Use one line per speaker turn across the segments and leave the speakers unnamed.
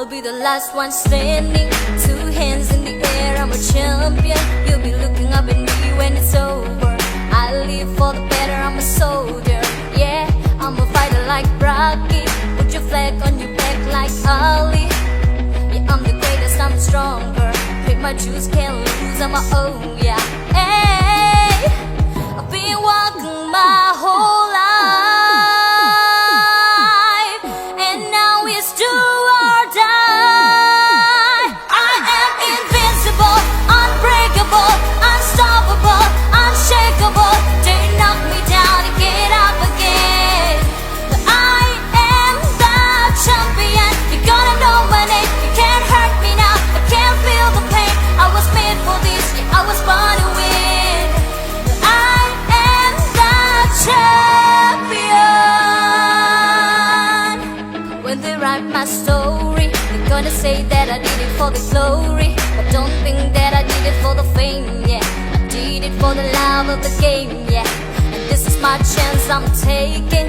I'll be the last one standing, 2 hands in the air, I'm a champion. You'll be looking up at me when it's over. I live for the better, I'm a soldier. Yeah, I'm a fighter like Rocky. Put your flag on your back like Ali. Yeah, I'm the greatest, I'm stronger. Pick my juice, can't lose, I'm my own, yeah. Hey, I've been walking my whole life, and now it's do or die. I am invincible, unbreakable, unstoppable, unshakable. They knock me down and get up again. But I am the champion. You're gonna know my name. You can't hurt me now. I can't feel the pain. I was made for this. Yeah, I was born to win. But I am the champion. When they write my story, they're gonna say that I did it for the glory. But don't think that I did it for the fame, yeah. I did it for the love of the game, yeah. And this is my chance I'm taking.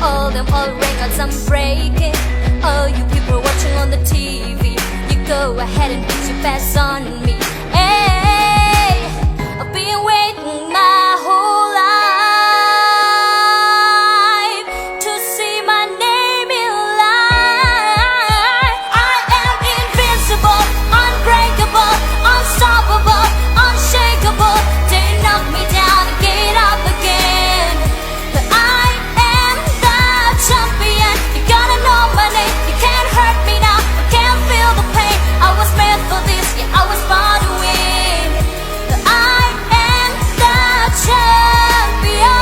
All them old records I'm breaking. All you people watching on the TV, you go ahead and put your best on me. Hey, I've been waiting my whole life to see my name in light. I am invincible, unbreakable, unstoppable, unshakable. They knock me down and get up again. But I am the champion. You gotta know my name. You can't hurt me now. I can't feel the pain. I was made for this. Yeah, I was born to win. But I am the champion.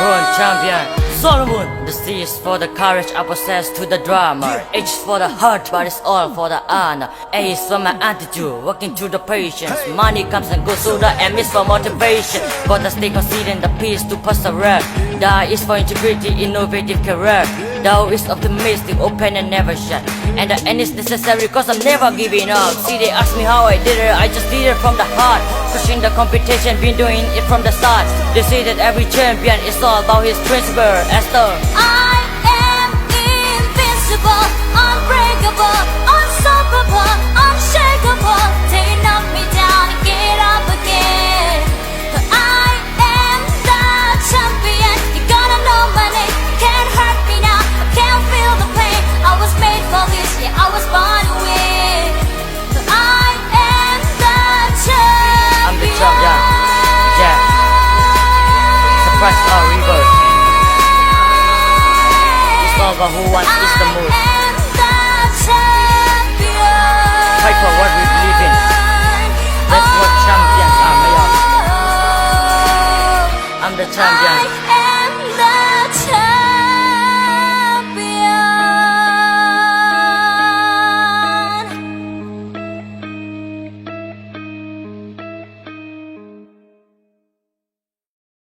Born champion, Solomon. The C is for the courage I possess to the drama. H is for the heart, but it's all for the honor. A is for my attitude, working through the patience. Money comes and goes, so the M is for motivation. But I stay conceding the peace to persevere. The I is for integrity, innovative career. The O is optimistic, open and never shut. And the N is necessary, cause I'm never giving up. See, they ask me how I did it, I just did it from the heart. Pushing the competition, been doing it from the start. They say that every champion is all about his principle. Esther,
I am invincible, unbreakable, unstoppable, unshakable. They knock me down and get up again. But I am the champion. You gotta know my name. You can't hurt me now. I can't feel the pain. I was made for this. Yeah, I was born to win. But I am the champion.
I'm the champion. Yeah. Surprise or reverse. It's all about who wants is the most. Fight for what we believe in. That's what champions are made of. I'm the champion.